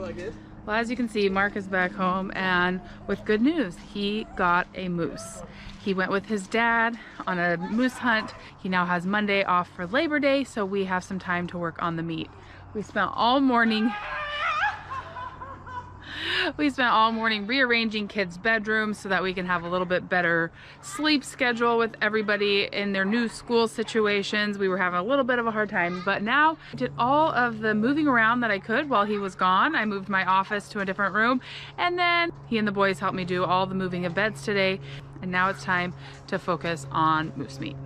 like this? Well, as you can see, Mark is back home, and with good news, he got a moose. He went with his dad on a moose hunt. He now has Monday off for Labor Day, so we have some time to work on the meat. We spent all morning rearranging kids' bedrooms so that we can have a little bit better sleep schedule with everybody in their new school situations. We were having a little bit of a hard time, but now I did all of the moving around that I could while he was gone. I moved my office to a different room, and then he and the boys helped me do all the moving of beds today. And now it's time to focus on moose meat.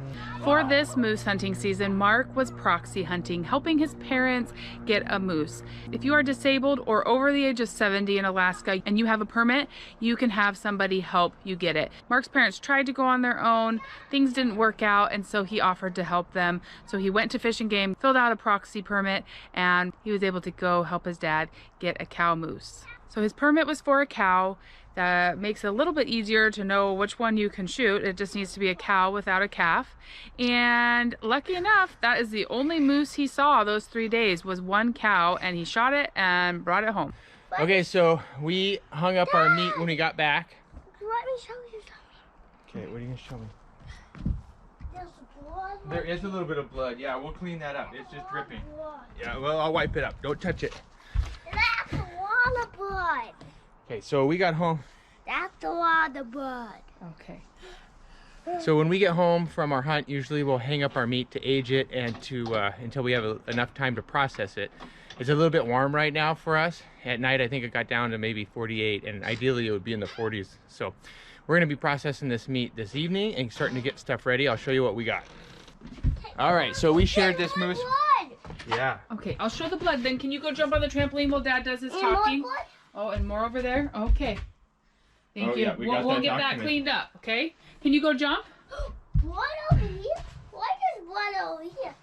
For this moose hunting season, Mark was proxy hunting, helping his parents get a moose. If you are disabled or over the age of 70 in Alaska and you have a permit, you can have somebody help you get it. Mark's parents tried to go on their own, things didn't work out, and so he offered to help them. So he went to Fish and Game, filled out a proxy permit, and he was able to go help his dad get a cow moose. So his permit was for a cow. That makes it a little bit easier to know which one you can shoot. It just needs to be a cow without a calf. And lucky enough, that is the only moose he saw those 3 days, was one cow, and he shot it and brought it home. Okay, so we hung up our meat when we got back. Let me show you something. Okay, what are you gonna show me? There's blood. There is a little bit of blood. Yeah, we'll clean that up. It's just dripping. Blood. Yeah, well, I'll wipe it up. Don't touch it. That's a lot of blood. Okay, so we got home. That's a lot of blood. Okay. So when we get home from our hunt, usually we'll hang up our meat to age it and to until we have enough time to process it. It's a little bit warm right now for us. At night, I think it got down to maybe 48, and ideally it would be in the 40s. So we're gonna be processing this meat this evening and starting to get stuff ready. I'll show you what we got. All right, so we shared this moose. Blood. Yeah. Okay, I'll show the blood then. Can you go jump on the trampoline while Dad does his And talking? more blood? Oh, and more over there? Okay. Thank you. Yeah, we'll get that cleaned up, okay? Can you go jump? Blood over here? Why is blood over here?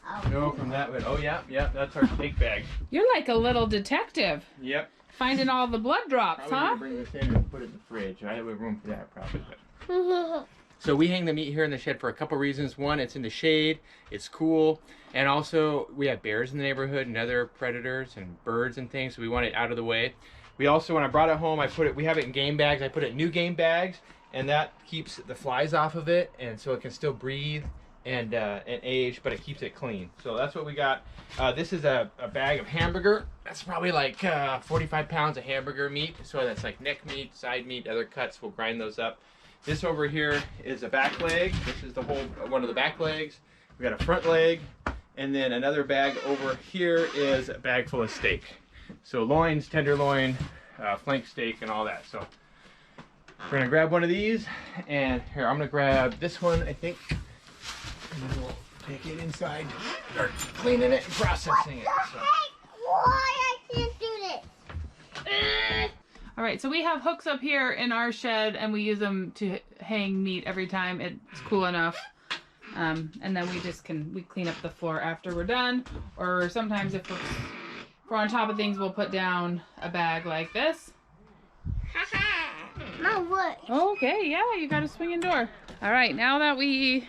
Oh. No, from that one. Oh, yeah, that's our steak bag. You're like a little detective. Yep. Finding all the blood drops, Probably huh? gonna bring this in and put it in the fridge. I have room for that, probably. But. So we hang the meat here in the shed for a couple reasons. One, it's in the shade, it's cool, and also we have bears in the neighborhood and other predators and birds and things, so we want it out of the way. We also, when I brought it home, we have it in game bags. I put it in new game bags, and that keeps the flies off of it, and so it can still breathe and age, but it keeps it clean. So that's what we got. This is a bag of hamburger. That's probably like 45 pounds of hamburger meat. So that's like neck meat, side meat, other cuts. We'll grind those up. This over here is a back leg. This is the whole one of the back legs. We got a front leg, and then another bag over here is a bag full of steak. So loins, tenderloin, flank steak, and all that. So we're gonna grab one of these, and here I'm gonna grab this one, I think, and then we'll take it inside, start cleaning it and processing it. So. Why I can't do this? All right, so we have hooks up here in our shed, and we use them to hang meat every time it's cool enough. And then we clean up the floor after we're done, or sometimes if we're on top of things, we'll put down a bag like this. My what? Okay, yeah, you got a swinging door. All right, now that we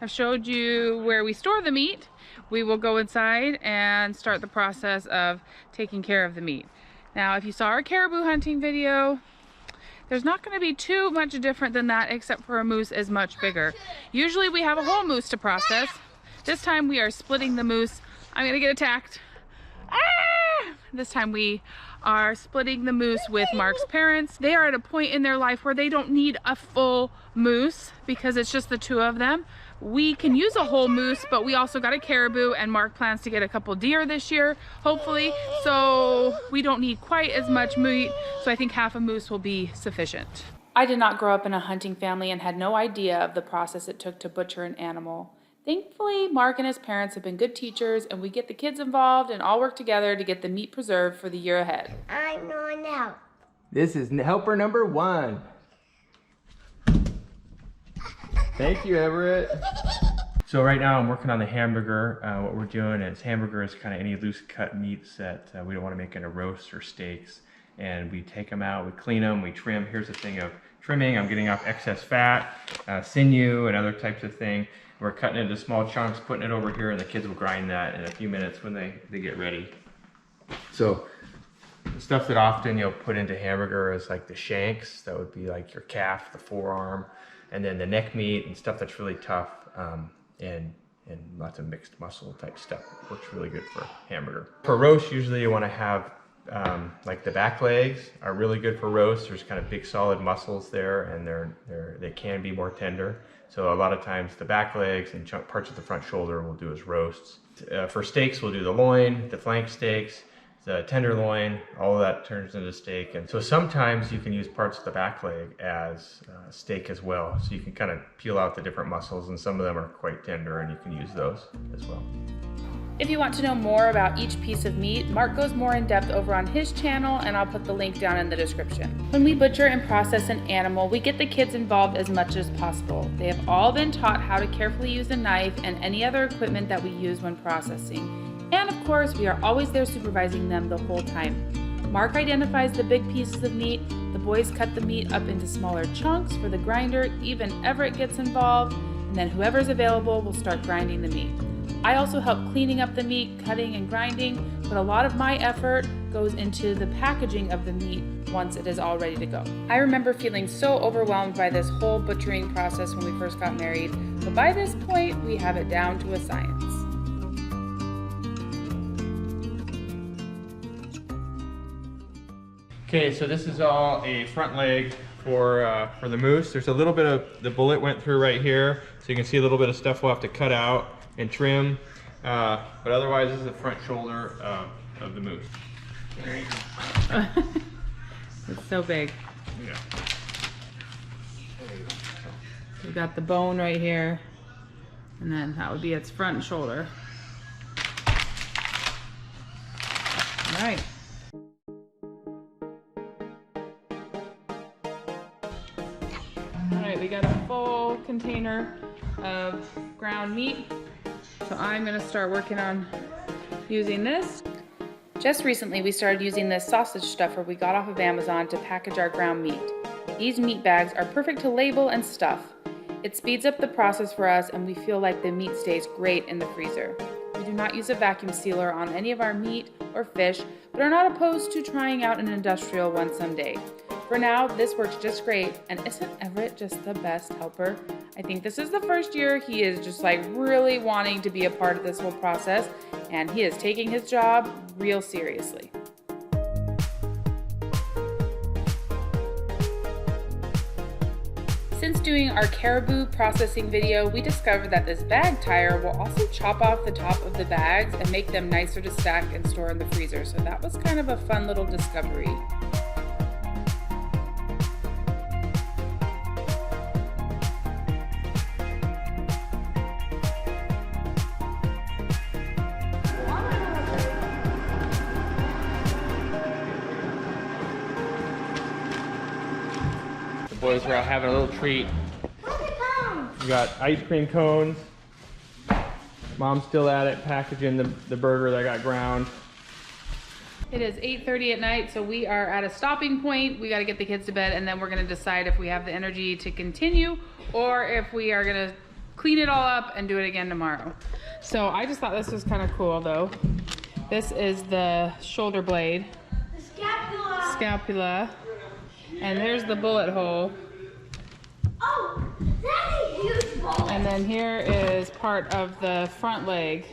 have showed you where we store the meat, we will go inside and start the process of taking care of the meat. Now, if you saw our caribou hunting video, there's not going to be too much different than that, except for a moose is much bigger. Usually we have a whole moose to process. This time we are splitting the moose. I'm going to get attacked. Ah! This time we are splitting the moose with Mark's parents. They are at a point in their life where they don't need a full moose because it's just the two of them. We can use a whole moose, but we also got a caribou, and Mark plans to get a couple deer this year, hopefully. So we don't need quite as much meat, so I think half a moose will be sufficient. I did not grow up in a hunting family and had no idea of the process it took to butcher an animal. Thankfully, Mark and his parents have been good teachers, and we get the kids involved and all work together to get the meat preserved for the year ahead. I'm going out. This is helper number 1. Thank you, Everett. So right now I'm working on the hamburger. What we're doing is hamburger is kind of any loose cut meats that we don't want to make into roasts or steaks. And we take them out, we clean them, we trim. Here's the thing of trimming. I'm getting off excess fat, sinew, and other types of thing. We're cutting it into small chunks, putting it over here, and the kids will grind that in a few minutes when they get ready. So stuff that often you'll put into hamburger is like the shanks. That would be like your calf, the forearm, and then the neck meat and stuff that's really tough, and lots of mixed muscle type stuff. Works really good for hamburger. For roast, usually you want to have like the back legs are really good for roast. There's kind of big solid muscles there, and they can be more tender. So a lot of times the back legs and parts of the front shoulder we'll do as roasts. For steaks, we'll do the loin, the flank steaks, the tenderloin, all of that turns into steak. And so sometimes you can use parts of the back leg as steak as well. So you can kind of peel out the different muscles, and some of them are quite tender, and you can use those as well. If you want to know more about each piece of meat, Mark goes more in depth over on his channel, and I'll put the link down in the description. When we butcher and process an animal, we get the kids involved as much as possible. They have all been taught how to carefully use a knife and any other equipment that we use when processing. And of course, we are always there supervising them the whole time. Mark identifies the big pieces of meat, the boys cut the meat up into smaller chunks for the grinder, even Everett gets involved, and then whoever's available will start grinding the meat. I also help cleaning up the meat, cutting and grinding, but a lot of my effort goes into the packaging of the meat once it is all ready to go. I remember feeling so overwhelmed by this whole butchering process when we first got married, but by this point, we have it down to a science. Okay, so this is all a front leg for the moose. There's a little bit of the bullet went through right here, so you can see a little bit of stuff we'll have to cut out and trim, but otherwise this is the front shoulder of the moose. There you go. It's so big. Yeah. We've got the bone right here, and then that would be its front and shoulder. All right. All right, we got a full container of ground meat. So I'm gonna start working on using this. Just recently, we started using this sausage stuffer we got off of Amazon to package our ground meat. These meat bags are perfect to label and stuff. It speeds up the process for us, and we feel like the meat stays great in the freezer. We do not use a vacuum sealer on any of our meat or fish, but are not opposed to trying out an industrial one someday. For now, this works just great, and isn't Everett just the best helper? I think this is the first year he is just like really wanting to be a part of this whole process, and he is taking his job real seriously. Since doing our caribou processing video, we discovered that this bag tire will also chop off the top of the bags and make them nicer to stack and store in the freezer. So that was kind of a fun little discovery. Boys are out having a little treat. We got ice cream cones. Mom's still at it, packaging the burger that got ground. It is 8:30 at night, so we are at a stopping point. We got to get the kids to bed, and then we're going to decide if we have the energy to continue or if we are going to clean it all up and do it again tomorrow. So I just thought this was kind of cool, though. This is the shoulder blade. The scapula. Scapula. And there's the bullet hole. Oh, that's a huge bone. And then here is part of the front leg.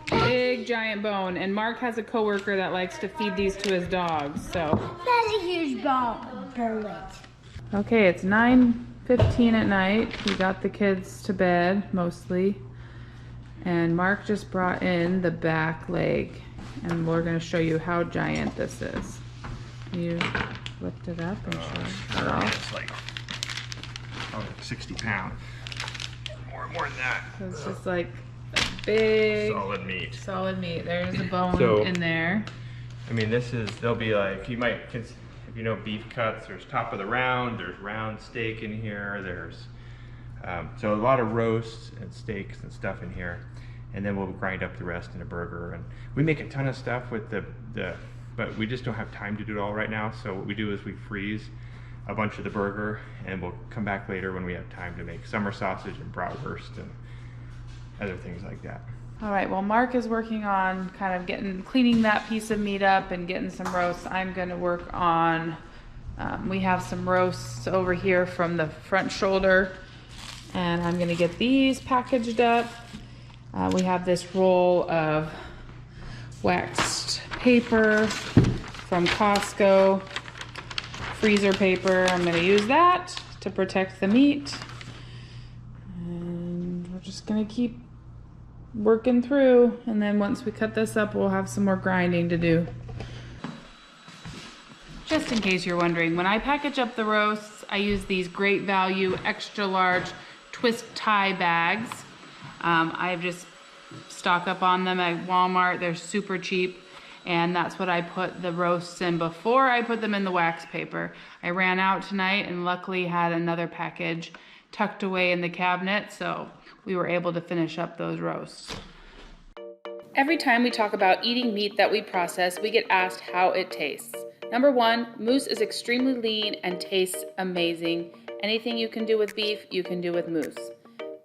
Big giant bone. And Mark has a coworker that likes to feed these to his dogs, so. That's a huge bone. Bullet. Okay, it's 9:15 at night. We got the kids to bed, mostly. And Mark just brought in the back leg. And we're gonna show you how giant this is. You lift it up and show it off. It's like 60 pounds. More than that. So it's just like a big Solid meat. solid meat. There's the bone So- in there. I mean, they'll be like, you might, if you know beef cuts, there's top of the round, there's round steak in here, there's, so a lot of roasts and steaks and stuff in here. And then we'll grind up the rest in a burger. And we make a ton of stuff with but we just don't have time to do it all right now. So what we do is we freeze a bunch of the burger, and we'll come back later when we have time to make summer sausage and bratwurst and other things like that. All right, well, Mark is working on kind of cleaning that piece of meat up and getting some roasts. I'm gonna work on, we have some roasts over here from the front shoulder, and I'm gonna get these packaged up. We have this roll of waxed paper from Costco, freezer paper. I'm gonna use that to protect the meat. And we're just gonna keep working through, and then once we cut this up, we'll have some more grinding to do. Just in case you're wondering, when I package up the roasts, I use these Great Value extra large twist tie bags. I've just stock up on them at Walmart. They're super cheap, and that's what I put the roasts in before I put them in the wax paper. I ran out tonight and luckily had another package tucked away in the cabinet, so we were able to finish up those roasts. Every time we talk about eating meat that we process, we get asked how it tastes. Number one, moose is extremely lean and tastes amazing. Anything you can do with beef, you can do with moose.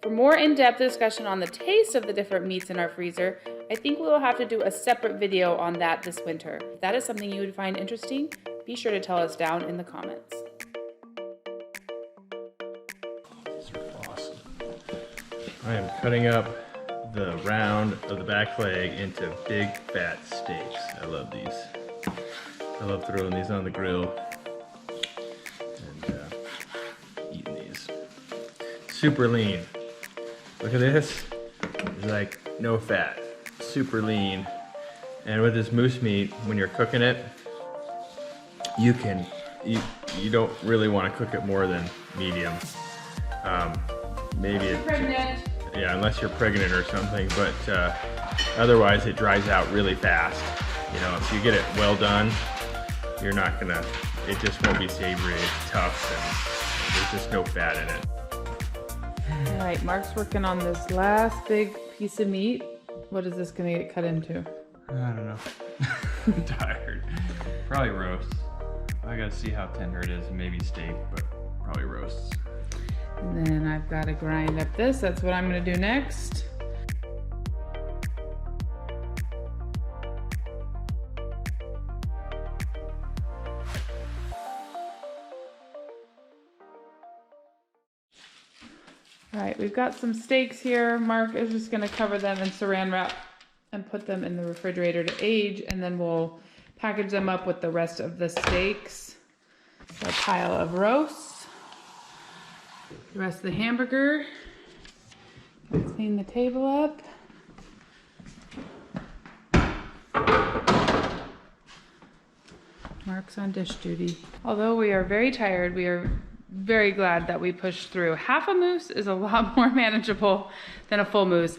For more in-depth discussion on the taste of the different meats in our freezer, I think we will have to do a separate video on that this winter. If that is something you would find interesting, be sure to tell us down in the comments. I am cutting up the round of the back leg into big fat steaks. I love these. I love throwing these on the grill and eating these. Super lean. Look at this. It's like no fat. Super lean. And with this moose meat, when you're cooking it, you don't really want to cook it more than medium. Maybe it's yeah, unless you're pregnant or something, but otherwise it dries out really fast. You know, if you get it well done, you're not gonna, it just won't be savory. It's tough and there's just no fat in it. All right, Mark's working on this last big piece of meat. What is this gonna get cut into? I don't know. I'm tired. Probably roasts. I gotta see how tender it is. Maybe steak, but probably roasts. And then I've got to grind up this. That's what I'm going to do next. All right, we've got some steaks here. Mark is just going to cover them in saran wrap and put them in the refrigerator to age, and then we'll package them up with the rest of the steaks. So a pile of roast. The rest of the hamburger. Clean the table up. Mark's on dish duty. Although we are very tired, we are very glad that we pushed through. Half a moose is a lot more manageable than a full moose.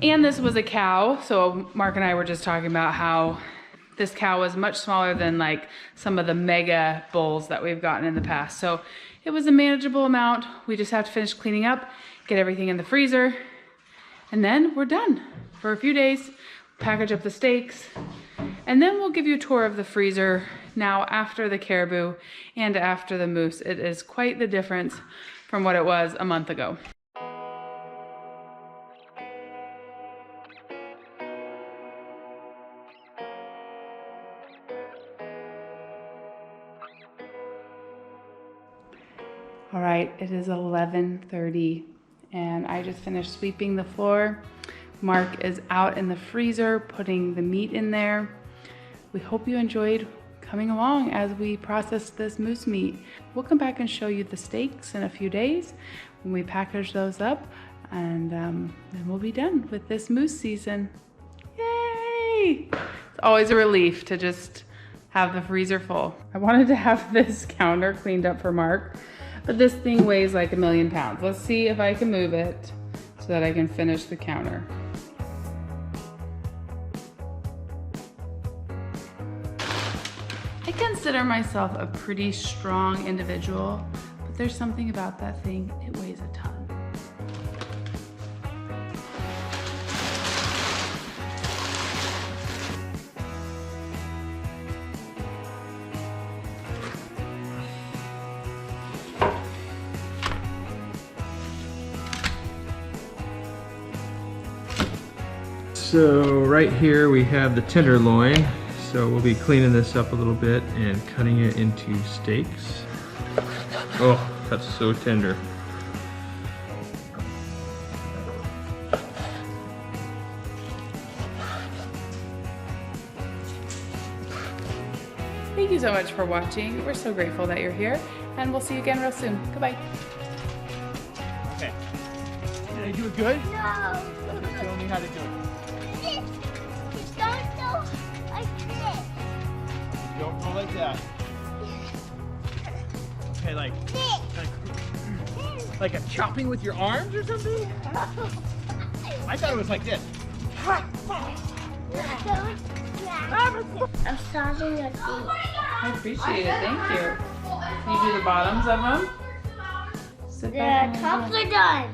And this was a cow, so Mark and I were just talking about how this cow was much smaller than like some of the mega bulls that we've gotten in the past. So it was a manageable amount. We just have to finish cleaning up, get everything in the freezer, and then we're done for a few days. Package up the steaks, and then we'll give you a tour of the freezer now after the caribou and after the moose. It is quite the difference from what it was a month ago. All right, it is 11:30 and I just finished sweeping the floor. Mark is out in the freezer putting the meat in there. We hope you enjoyed coming along as we process this moose meat. We'll come back and show you the steaks in a few days when we package those up, and then we'll be done with this moose season. Yay! It's always a relief to just have the freezer full. I wanted to have this counter cleaned up for Mark, but this thing weighs like 1,000,000 pounds. Let's see if I can move it so that I can finish the counter. I consider myself a pretty strong individual, but there's something about that thing, it weighs a ton. So right here we have the tenderloin. So we'll be cleaning this up a little bit and cutting it into steaks. Oh, that's so tender. Thank you so much for watching. We're so grateful that you're here, and we'll see you again real soon. Goodbye. Okay. Did I do it good? No. Show me how to do it. Don't go like this. Don't go like that. Okay, like a chopping with your arms or something? I thought it was like this. I'm starting your feet. I appreciate it. Thank you. Can you do the bottoms of them? Sit The back and tops are done.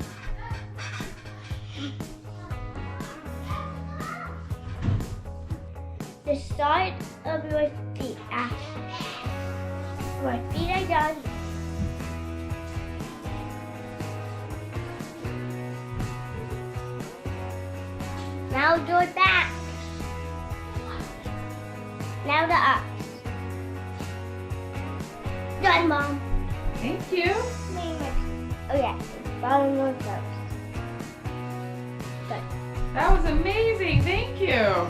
The side of your feet. My feet are done. Now do it back. Now the ups. Done, Mom. Thank you. Oh yeah, bottom one first. Good. That was amazing. Thank you.